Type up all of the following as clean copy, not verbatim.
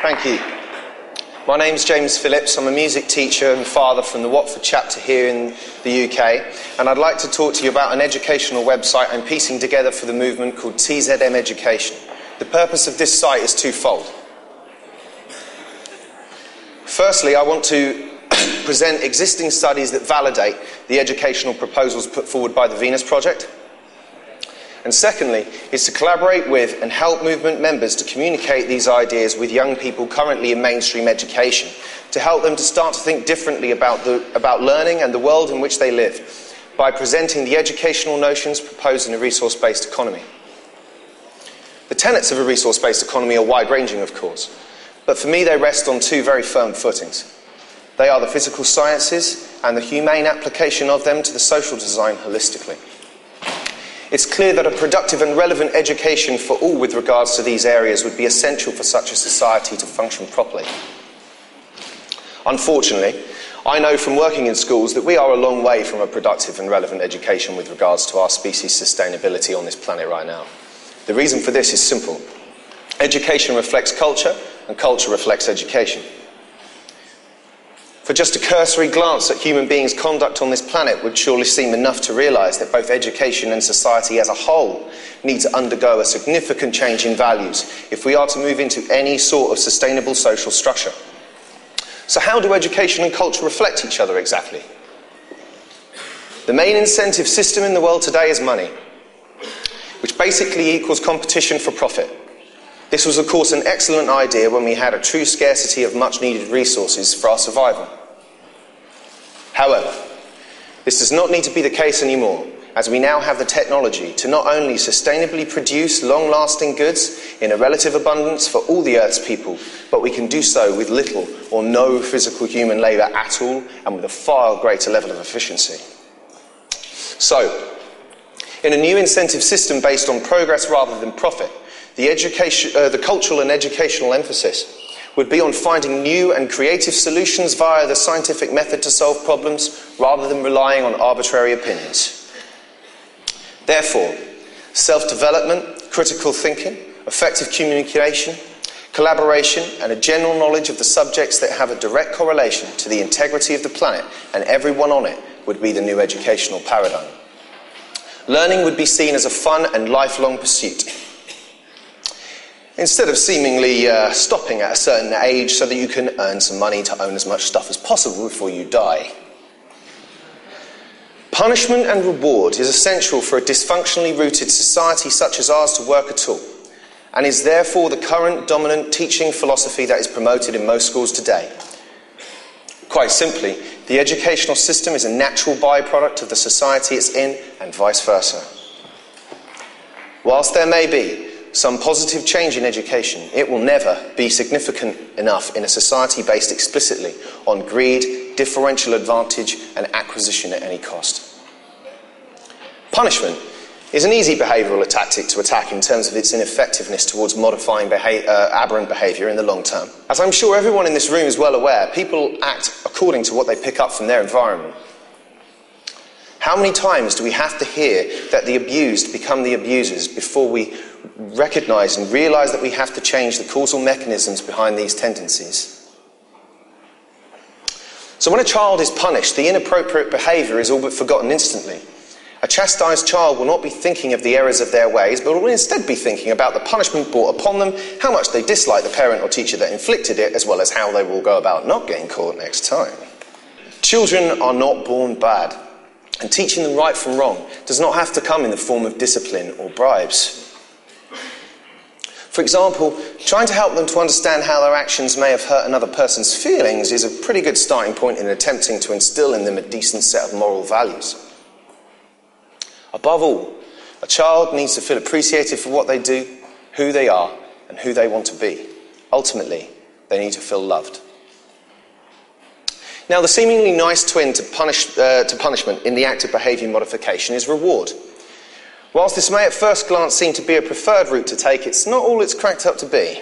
Thank you. My name's James Phillips. I'm a music teacher and father from the Watford chapter here in the UK, and I'd like to talk to you about an educational website I'm piecing together for the movement called TZM Education. The purpose of this site is twofold. Firstly, I want to present existing studies that validate the educational proposals put forward by the Venus Project. And secondly, is to collaborate with and help movement members to communicate these ideas with young people currently in mainstream education, to help them to start to think differently about learning and the world in which they live, by presenting the educational notions proposed in a resource-based economy. The tenets of a resource-based economy are wide-ranging, of course, but for me they rest on two very firm footings. They are the physical sciences and the humane application of them to the social design holistically. It's clear that a productive and relevant education for all with regards to these areas would be essential for such a society to function properly. Unfortunately, I know from working in schools that we are a long way from a productive and relevant education with regards to our species' sustainability on this planet right now. The reason for this is simple. Education reflects culture, and culture reflects education. For just a cursory glance at human beings' conduct on this planet would surely seem enough to realise that both education and society as a whole need to undergo a significant change in values if we are to move into any sort of sustainable social structure. So how do education and culture reflect each other exactly? The main incentive system in the world today is money, which basically equals competition for profit. This was, of course, an excellent idea when we had a true scarcity of much-needed resources for our survival. However, this does not need to be the case anymore, as we now have the technology to not only sustainably produce long-lasting goods in a relative abundance for all the Earth's people, but we can do so with little or no physical human labour at all, and with a far greater level of efficiency. So, in a new incentive system based on progress rather than profit, the cultural and educational emphasis would be on finding new and creative solutions via the scientific method to solve problems rather than relying on arbitrary opinions. Therefore, self-development, critical thinking, effective communication, collaboration and a general knowledge of the subjects that have a direct correlation to the integrity of the planet and everyone on it would be the new educational paradigm. Learning would be seen as a fun and lifelong pursuit, instead of seemingly stopping at a certain age so that you can earn some money to own as much stuff as possible before you die. Punishment and reward is essential for a dysfunctionally rooted society such as ours to work at all, and is therefore the current dominant teaching philosophy that is promoted in most schools today. Quite simply, the educational system is a natural byproduct of the society it's in, and vice versa. Whilst there may be some positive change in education, it will never be significant enough in a society based explicitly on greed, differential advantage and acquisition at any cost. Punishment is an easy behavioural tactic to attack in terms of its ineffectiveness towards modifying aberrant behaviour in the long term. As I'm sure everyone in this room is well aware, people act according to what they pick up from their environment. How many times do we have to hear that the abused become the abusers before we recognise and realise that we have to change the causal mechanisms behind these tendencies? So when a child is punished, the inappropriate behaviour is all but forgotten instantly. A chastised child will not be thinking of the errors of their ways, but will instead be thinking about the punishment brought upon them, how much they dislike the parent or teacher that inflicted it, as well as how they will go about not getting caught next time. Children are not born bad, and teaching them right from wrong does not have to come in the form of discipline or bribes. For example, trying to help them to understand how their actions may have hurt another person's feelings is a pretty good starting point in attempting to instill in them a decent set of moral values. Above all, a child needs to feel appreciated for what they do, who they are, and who they want to be. Ultimately, they need to feel loved. Now, the seemingly nice twin to punishment in the act of behaviour modification is reward. Whilst this may at first glance seem to be a preferred route to take, it's not all it's cracked up to be.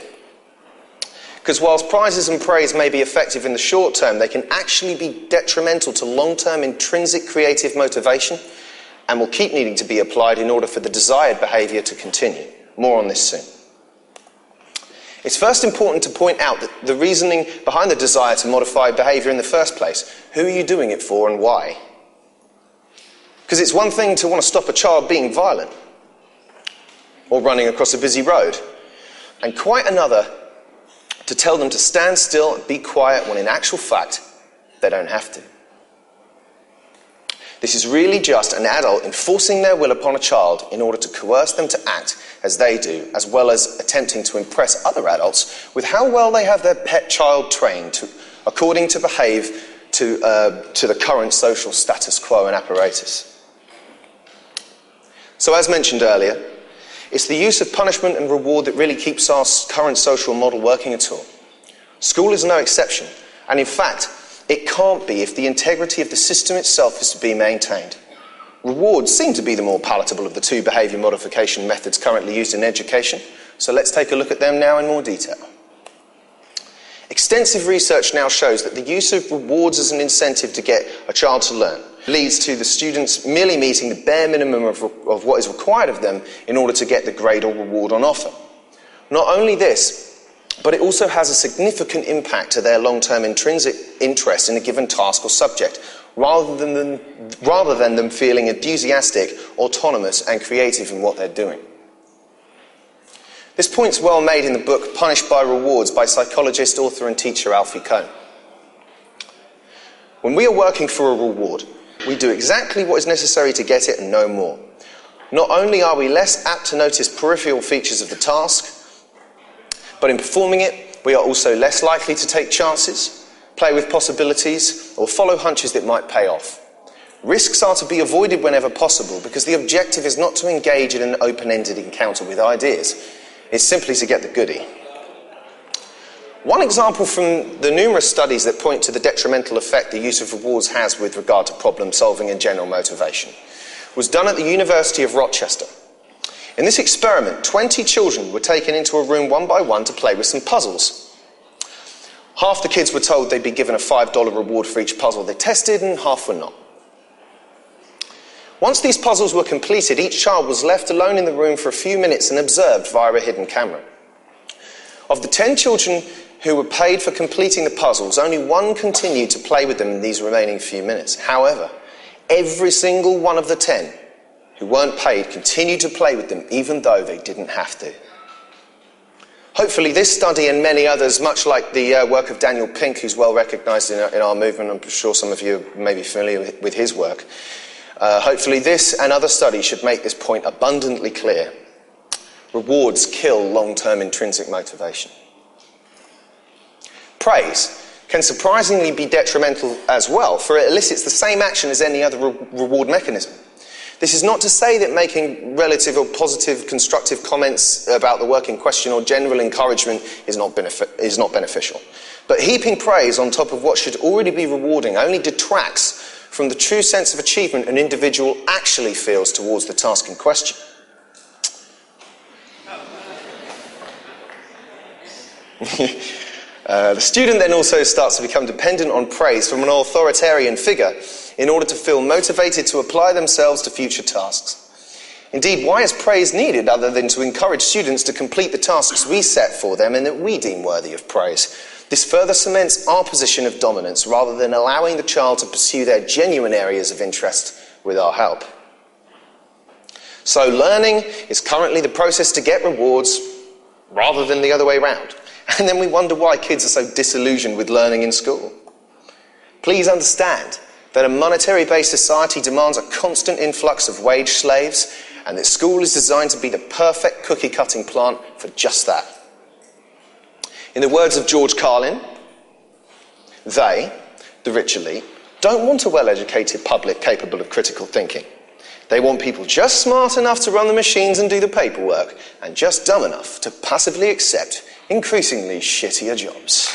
Because whilst prizes and praise may be effective in the short term, they can actually be detrimental to long-term intrinsic creative motivation and will keep needing to be applied in order for the desired behaviour to continue. More on this soon. It's first important to point out that the reasoning behind the desire to modify behaviour in the first place. Who are you doing it for and why? Because it's one thing to want to stop a child being violent or running across a busy road, and quite another to tell them to stand still and be quiet when in actual fact they don't have to. This is really just an adult enforcing their will upon a child in order to coerce them to act as they do, as well as attempting to impress other adults with how well they have their pet child trained according to behave to the current social status quo and apparatus. So as mentioned earlier, it's the use of punishment and reward that really keeps our current social model working at all. School is no exception, and in fact, it can't be if the integrity of the system itself is to be maintained. Rewards seem to be the more palatable of the two behaviour modification methods currently used in education, so let's take a look at them now in more detail. Extensive research now shows that the use of rewards as an incentive to get a child to learn leads to the students merely meeting the bare minimum of what is required of them in order to get the grade or reward on offer. Not only this, but it also has a significant impact to their long-term intrinsic interest in a given task or subject, rather than them feeling enthusiastic, autonomous and creative in what they're doing. This point's well made in the book Punished by Rewards by psychologist, author and teacher Alfie Kohn. When we are working for a reward, we do exactly what is necessary to get it and no more. Not only are we less apt to notice peripheral features of the task, but in performing it, we are also less likely to take chances, play with possibilities, or follow hunches that might pay off. Risks are to be avoided whenever possible because the objective is not to engage in an open-ended encounter with ideas. It's simply to get the goodie. One example from the numerous studies that point to the detrimental effect the use of rewards has with regard to problem solving and general motivation was done at the University of Rochester. In this experiment, 20 children were taken into a room one by one to play with some puzzles. Half the kids were told they'd be given a $5 reward for each puzzle they tested, and half were not. Once these puzzles were completed, each child was left alone in the room for a few minutes and observed via a hidden camera. Of the 10 children who were paid for completing the puzzles, only one continued to play with them in these remaining few minutes. However, every single one of the 10 who weren't paid continued to play with them even though they didn't have to. Hopefully this study and many others, much like the work of Daniel Pink, who's well recognised in our movement, I'm sure some of you may be familiar with his work, hopefully this and other studies should make this point abundantly clear. Rewards kill long-term intrinsic motivation. Praise can surprisingly be detrimental as well, for it elicits the same action as any other reward mechanism. This is not to say that making relative or positive constructive comments about the work in question or general encouragement is not beneficial. But heaping praise on top of what should already be rewarding only detracts from the true sense of achievement an individual actually feels towards the task in question. The student then also starts to become dependent on praise from an authoritarian figure in order to feel motivated to apply themselves to future tasks. Indeed, why is praise needed other than to encourage students to complete the tasks we set for them and that we deem worthy of praise? This further cements our position of dominance rather than allowing the child to pursue their genuine areas of interest with our help. So learning is currently the process to get rewards rather than the other way around. And then we wonder why kids are so disillusioned with learning in school. Please understand that a monetary-based society demands a constant influx of wage slaves, and that school is designed to be the perfect cookie-cutting plant for just that. In the words of George Carlin, they, the rich elite, don't want a well-educated public capable of critical thinking. They want people just smart enough to run the machines and do the paperwork, and just dumb enough to passively accept increasingly shittier jobs.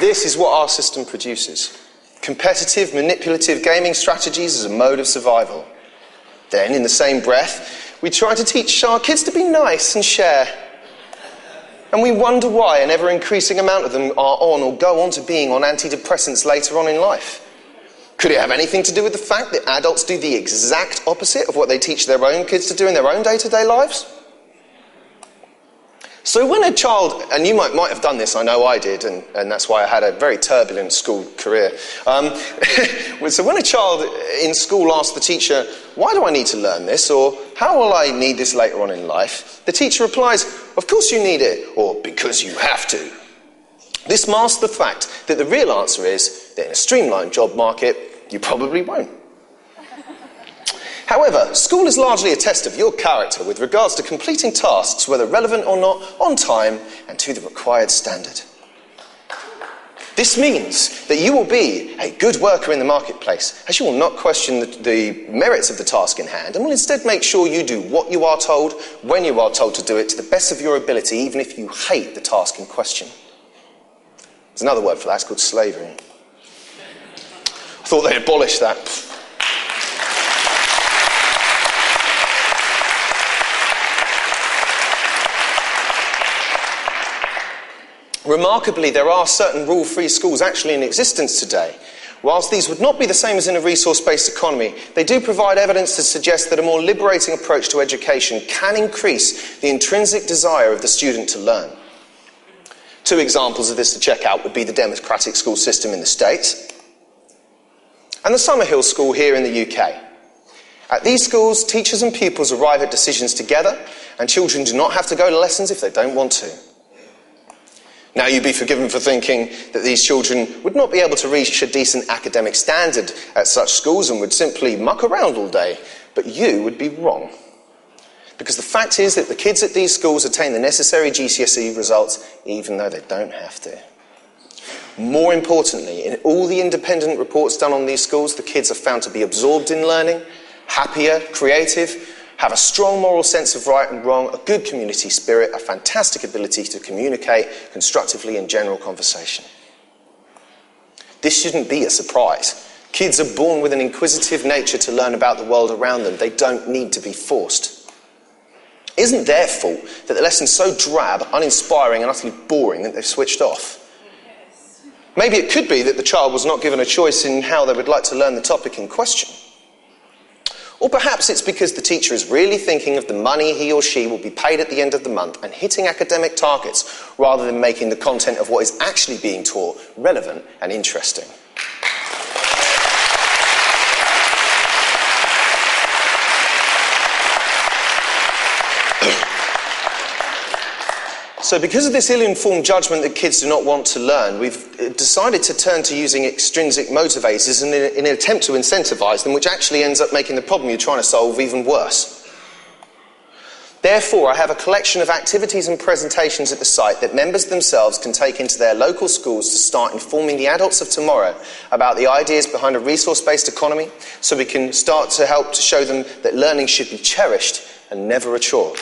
This is what our system produces. Competitive, manipulative gaming strategies as a mode of survival. Then, in the same breath, we try to teach our kids to be nice and share. And we wonder why an ever-increasing amount of them are on or go on to being on antidepressants later on in life. Could it have anything to do with the fact that adults do the exact opposite of what they teach their own kids to do in their own day-to-day lives? So when a child, and you might have done this, I know I did, and that's why I had a very turbulent school career. So when a child in school asks the teacher, why do I need to learn this, or how will I need this later on in life, the teacher replies, of course you need it, or because you have to. This masks the fact that the real answer is that in a streamlined job market, you probably won't. However, school is largely a test of your character with regards to completing tasks, whether relevant or not, on time and to the required standard. This means that you will be a good worker in the marketplace, as you will not question the merits of the task in hand, and will instead make sure you do what you are told, when you are told to do it, to the best of your ability, even if you hate the task in question. There's another word for that, it's called slavery. I thought they abolished that. Remarkably, there are certain rule-free schools actually in existence today. Whilst these would not be the same as in a resource-based economy, they do provide evidence to suggest that a more liberating approach to education can increase the intrinsic desire of the student to learn. Two examples of this to check out would be the democratic school system in the States and the Summerhill School here in the UK. At these schools, teachers and pupils arrive at decisions together, and children do not have to go to lessons if they don't want to. Now, you'd be forgiven for thinking that these children would not be able to reach a decent academic standard at such schools and would simply muck around all day, but you would be wrong. Because the fact is that the kids at these schools attain the necessary GCSE results even though they don't have to. More importantly, in all the independent reports done on these schools, the kids are found to be absorbed in learning, happier, creative, have a strong moral sense of right and wrong, a good community spirit, a fantastic ability to communicate constructively in general conversation. This shouldn't be a surprise. Kids are born with an inquisitive nature to learn about the world around them. They don't need to be forced. It isn't their fault that the lesson's so drab, uninspiring and utterly boring that they've switched off. Maybe it could be that the child was not given a choice in how they would like to learn the topic in question. Or perhaps it's because the teacher is really thinking of the money he or she will be paid at the end of the month and hitting academic targets rather than making the content of what is actually being taught relevant and interesting. So because of this ill-informed judgment that kids do not want to learn, we've decided to turn to using extrinsic motivators in an attempt to incentivize them, which actually ends up making the problem you're trying to solve even worse. Therefore, I have a collection of activities and presentations at the site that members themselves can take into their local schools to start informing the adults of tomorrow about the ideas behind a resource-based economy, so we can start to help to show them that learning should be cherished and never a chore.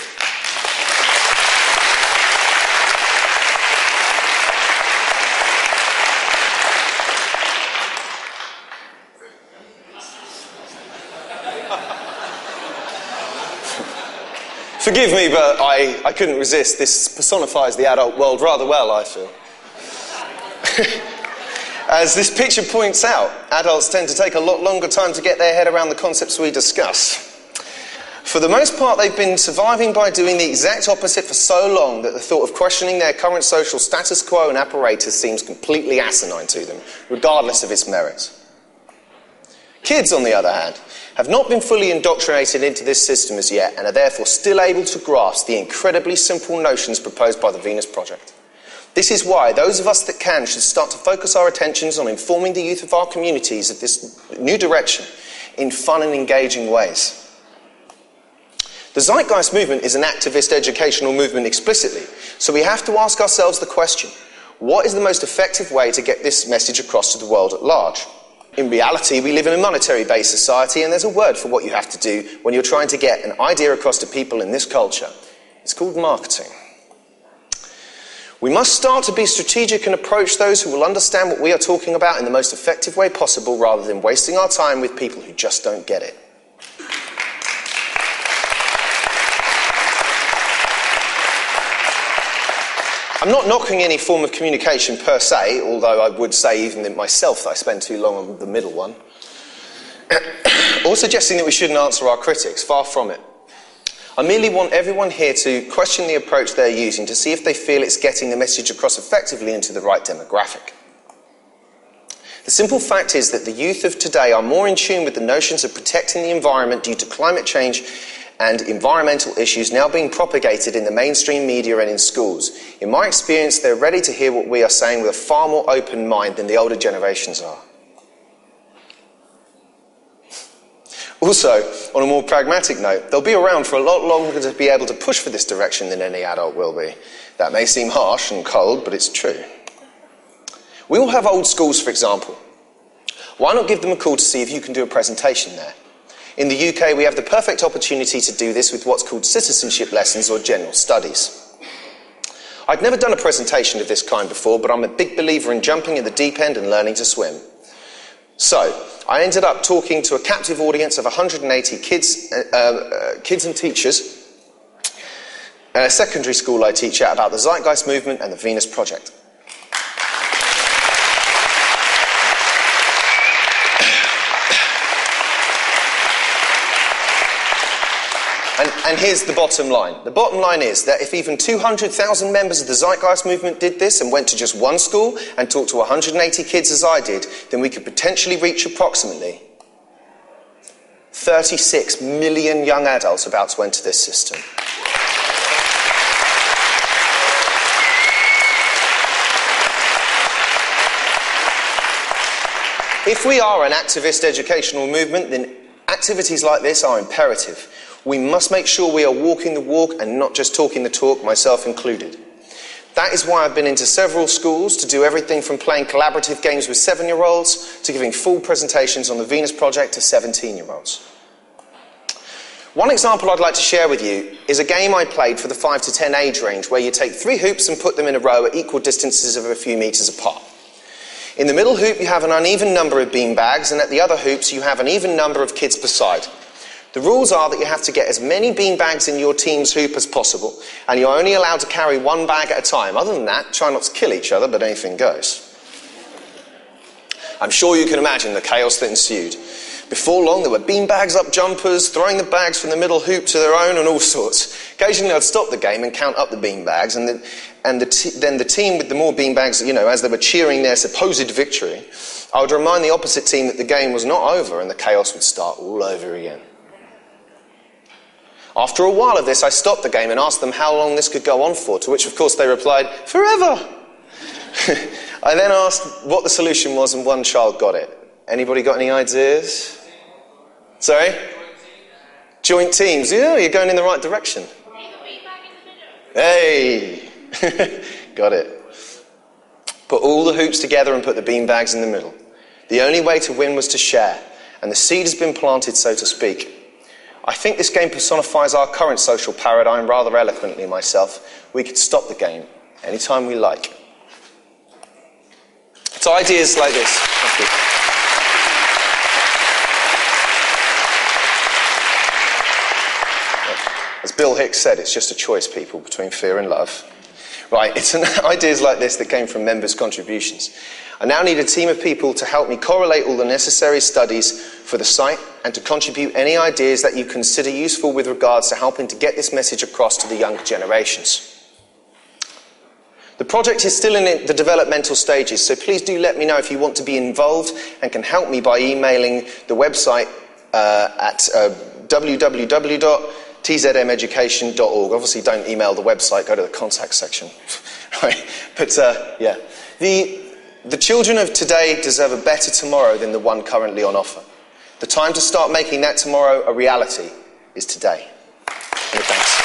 Forgive me, but I couldn't resist. This personifies the adult world rather well, I feel. As this picture points out, adults tend to take a lot longer time to get their head around the concepts we discuss. For the most part, they've been surviving by doing the exact opposite for so long that the thought of questioning their current social status quo and apparatus seems completely asinine to them, regardless of its merits. Kids, on the other hand, have not been fully indoctrinated into this system as yet and are therefore still able to grasp the incredibly simple notions proposed by the Venus Project. This is why those of us that can should start to focus our attentions on informing the youth of our communities of this new direction in fun and engaging ways. The Zeitgeist movement is an activist educational movement explicitly, so we have to ask ourselves the question, what is the most effective way to get this message across to the world at large? In reality, we live in a monetary-based society, and there's a word for what you have to do when you're trying to get an idea across to people in this culture. It's called marketing. We must start to be strategic and approach those who will understand what we are talking about in the most effective way possible, rather than wasting our time with people who just don't get it. I'm not knocking any form of communication per se, although I would say even in myself that I spend too long on the middle one. Or suggesting that we shouldn't answer our critics, far from it. I merely want everyone here to question the approach they're using to see if they feel it's getting the message across effectively into the right demographic. The simple fact is that the youth of today are more in tune with the notions of protecting the environment due to climate change and environmental issues now being propagated in the mainstream media and in schools. In my experience, they're ready to hear what we are saying with a far more open mind than the older generations are. Also, on a more pragmatic note, they'll be around for a lot longer to be able to push for this direction than any adult will be. That may seem harsh and cold, but it's true. We all have old schools, for example. Why not give them a call to see if you can do a presentation there? In the UK, we have the perfect opportunity to do this with what's called citizenship lessons or general studies. I'd never done a presentation of this kind before, but I'm a big believer in jumping in the deep end and learning to swim. So, I ended up talking to a captive audience of 180 kids and teachers at a secondary school I teach at about the Zeitgeist movement and the Venus Project. And here's the bottom line. The bottom line is that if even 200,000 members of the Zeitgeist movement did this and went to just one school and talked to 180 kids as I did, then we could potentially reach approximately 36 million young adults about to enter this system. If we are an activist educational movement, then activities like this are imperative. We must make sure we are walking the walk and not just talking the talk, myself included. That is why I've been into several schools to do everything from playing collaborative games with 7-year-olds to giving full presentations on the Venus Project to 17-year-olds. One example I'd like to share with you is a game I played for the 5 to 10 age range where you take 3 hoops and put them in a row at equal distances of a few meters apart. In the middle hoop you have an uneven number of bean bags, and at the other hoops you have an even number of kids per side. The rules are that you have to get as many bean bags in your team's hoop as possible, and you're only allowed to carry 1 bag at a time. Other than that, try not to kill each other, but anything goes. I'm sure you can imagine the chaos that ensued. Before long, there were bean bags up jumpers, throwing the bags from the middle hoop to their own and all sorts. Occasionally I'd stop the game and count up the bean bags, and then the team with the more bean bags, as they were cheering their supposed victory, I would remind the opposite team that the game was not over and the chaos would start all over again. After a while of this, I stopped the game and asked them how long this could go on for, to which, of course, they replied, "Forever!" I then asked what the solution was, and one child got it. Anybody got any ideas? Sorry? Joint teams. Yeah, you're going in the right direction. Hey! Got it. Put all the hoops together and put the bean bags in the middle. The only way to win was to share, and the seed has been planted, so to speak. I think this game personifies our current social paradigm rather eloquently myself. We could stop the game anytime we like. It's ideas like this. Thank you. As Bill Hicks said, it's just a choice, people, between fear and love. Right, it's ideas like this that came from members' contributions. I now need a team of people to help me correlate all the necessary studies for the site and to contribute any ideas that you consider useful with regards to helping to get this message across to the younger generations. The project is still in the developmental stages, so please do let me know if you want to be involved and can help me by emailing the website at www.tzmeducation.org. Obviously don't email the website, go to the contact section. Right? But yeah, the children of today deserve a better tomorrow than the one currently on offer. The time to start making that tomorrow a reality is today. Many thanks.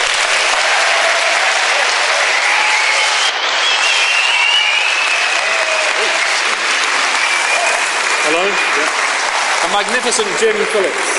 Hello? Yeah. A magnificent Jim Phillips.